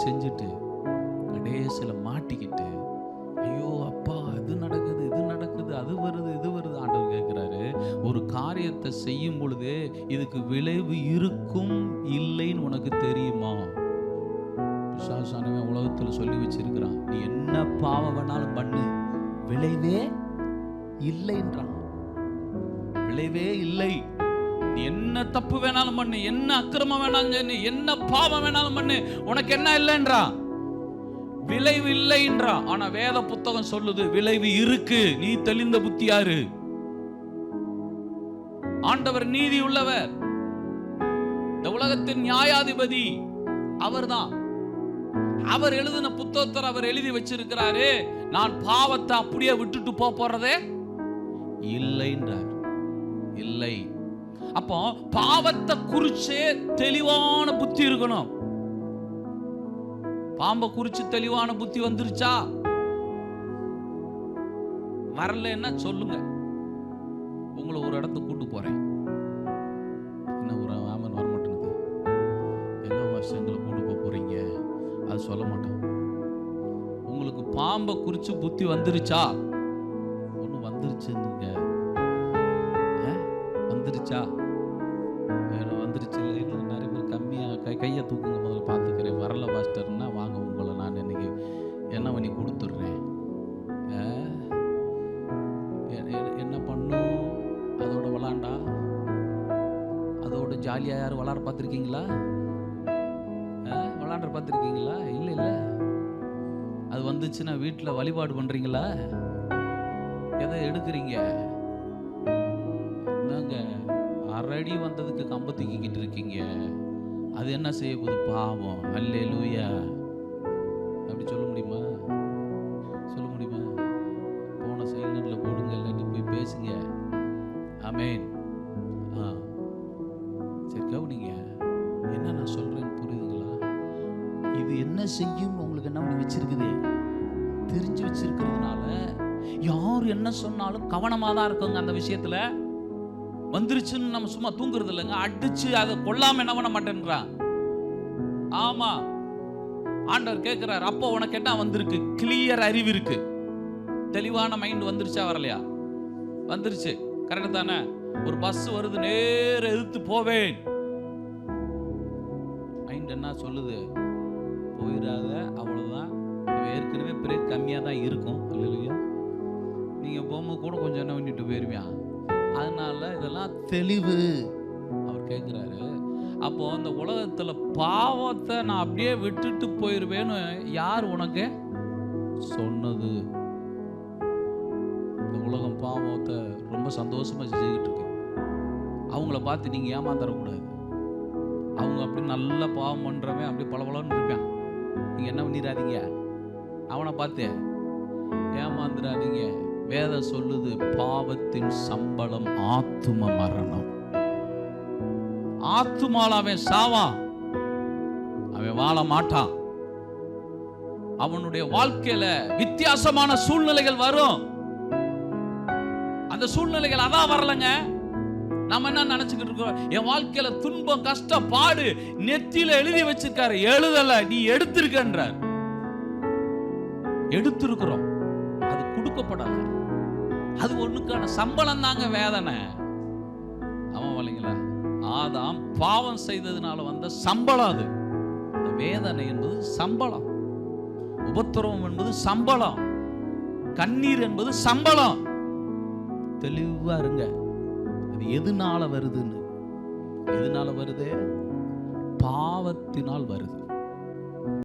செஞ்சுட்டு கடைசியில் மாட்டிக்கிட்டு, ஐயோ அப்பா அது நடக்குது இது நடக்குது அது வருது இது வருது. ஆண்டவர் கேட்குறாரு, ஒரு காரியத்தை செய்யும் பொழுது இதுக்கு விளைவு இருக்கும் இல்லைன்னு உனக்கு தெரியுமா? பிசாசானவன் உலகத்தில் சொல்லி வச்சிருக்கிறான், நீ என்ன பாவம் வேணாலும் பண்ணு, விளைவே இல்லைன்றான். விளைவே இல்லை. நீ என்ன தப்பு வேணாலும் பண்ணு, என்ன அக்கிரமம் வேணாலும் பண்ணு, என்ன பாவம் வேணாலும் பண்ணு, உனக்கு என்ன இல்லைன்றா? விளைவு இல்லைன்றா. ஆனா வேத புத்தகம் சொல்லுது விளைவு இருக்கு. நீ தெளிந்த புத்தியாரு. ஆண்டவர் நீதி உள்ளவர், இந்த உலகத்தின் நியாயாதிபதி அவர்தான். அவர் எழுதின புத்தகத்தை அவர் எழுதி வச்சிருக்கிறாரு. நான் பாவத்தை அப்படியே விட்டுட்டு போறதே இல்லைன்றார். இல்லை. அப்போ பாவத்தை குறிச்சே தெளிவான புத்தி இருக்கணும். பாம்பை குறிச்சு தெளிவான புத்தி வந்துருச்சா? வரலன்னா சொல்லுங்க, உங்களை ஒரு இடத்துக்கு கூட்டு போறேன். என்ன ஒரு ஆமன் வர மாட்டேங்குது, என்ன வருஷங்களை கூட்டு போறீங்க, அது சொல்ல மாட்டோம். உங்களுக்கு பாம்பை குறிச்சு புத்தி வந்துருச்சா? ஒண்ணு வந்துருச்சுங்க, வந்துருச்சா? வந்துருச்சு இல்லை? நிறைய பேர் கம்மியா கையை தூக்குங்க, முதல்ல பார்த்துக்கிறேன். வரல பாஸ்டர்னா வாங்க, உங்களை நான் இன்னைக்கு என்ன பண்ணி கொடுத்துட்றேன். என்ன பண்ணும்? அதோட விளாண்டா, அதோட ஜாலியாக யாரும் விளாட பார்த்துருக்கீங்களா? விளாண்ட பார்த்துருக்கீங்களா? இல்லை இல்லை. அது வந்துச்சுன்னா வீட்டில் வழிபாடு பண்ணுறீங்களா? எதை எடுக்கிறீங்க? என்னங்க அரடி வந்ததுக்கு கம்ப தூக்கிக்கிட்டு இருக்கீங்க. அது என்ன செய்ய போகுது? பாவம். அல்லேலூயா. அப்படி சொல்ல முடியுமா? சொல்ல முடியுமா? போன சைலண்ட்ல போடுங்க, இல்லாட்டி போய் பேசுங்க. ஆமென். சரி, கவனிங்க, என்ன நான் சொல்றேன்னு புரியுதுங்களா? இது என்ன செய்யும் உங்களுக்கு என்ன பண்ணி வச்சிருக்குது? தெரிஞ்சு வச்சிருக்கிறதுனால யார் என்ன சொன்னாலும் கவனமா தான் இருக்குங்க. அந்த விஷயத்துல வந்துருச்சுன்னு நம்ம சும்மா தூங்குறது இல்லைங்க. அடிச்சு அதை கொல்லாம என்ன பண்ண மாட்டேன்றான். ஆமா, ஆண்டவர் கேட்கிறார், அப்போ உனக்கு என்ன வந்திருக்கு? கிளியர் அறிவு இருக்கு, தெளிவான மைண்ட் வந்துருச்சா? வரலையா? வந்துருச்சு. கரெக்ட் தானே? ஒரு பஸ் வருது, நேர எதிர்த்து போவேன். மைண்ட் என்ன சொல்லுது? போயிடாத, அவ்வளவுதான். ஏற்கனவே பிரேக் கம்மியா தான் இருக்கும். இல்லையா? நீங்க போகும்போது கூட கொஞ்சம் என்ன பண்ணிட்டு போயிருவியா? அதனால இதெல்லாம் தெளிவு. அவர் கேட்கிறாரு, அப்போ அந்த உலகத்துல பாவத்தை நான் அப்படியே விட்டுட்டு போயிருவேன்னு யார் உனக்கு சொன்னது? இந்த உலகம் பாவத்தை ரொம்ப சந்தோஷமா செஞ்சுக்கிட்டு இருக்கு. அவங்கள பார்த்து நீங்க ஏமாந்துடக்கூடாது. அவங்க அப்படி நல்ல பாவம் பண்றவன் அப்படி பளபளன்னு இருப்பான். நீங்க என்ன பண்ணிடாதீங்க, அவனை பார்த்து ஏமாந்துடாதீங்க. வேதம் சொல்லுது, பாவத்தின் சம்பளம் ஆத்தும மரணம். ஆத்துமால அவன் சாவான், அவன் வாழ மாட்டான். அவனுடைய வாழ்க்கையில வித்தியாசமான சூழ்நிலைகள் வரும். அந்த சூழ்நிலைகள் அதான் வரலங்க. நம்ம என்ன நினைச்சுக்கிட்டு இருக்கோம்? என் வாழ்க்கையில துன்பம், கஷ்டம், பாடு நெத்தியில எழுதி வச்சிருக்காரு. எழுதல, நீ எடுத்திருக்கன்றார். எடுத்திருக்கிறோம், அது கொடுக்கப்படாது. அது ஒண்ணுக்கான சம்பளம் தாங்க வேதனை. அவன் வரலைங்களா? ஆதாம் பாவம் செய்ததுனால வந்த சம்பளம் அது. அந்த வேதனை என்பது சம்பளம், உபத்திரவம் என்பது சம்பளம், கண்ணீர் என்பது சம்பளம். தெளிவா இருங்க. அது எதனால வருதுன்னு? எதனால வருது? பாவத்தினால் வருது.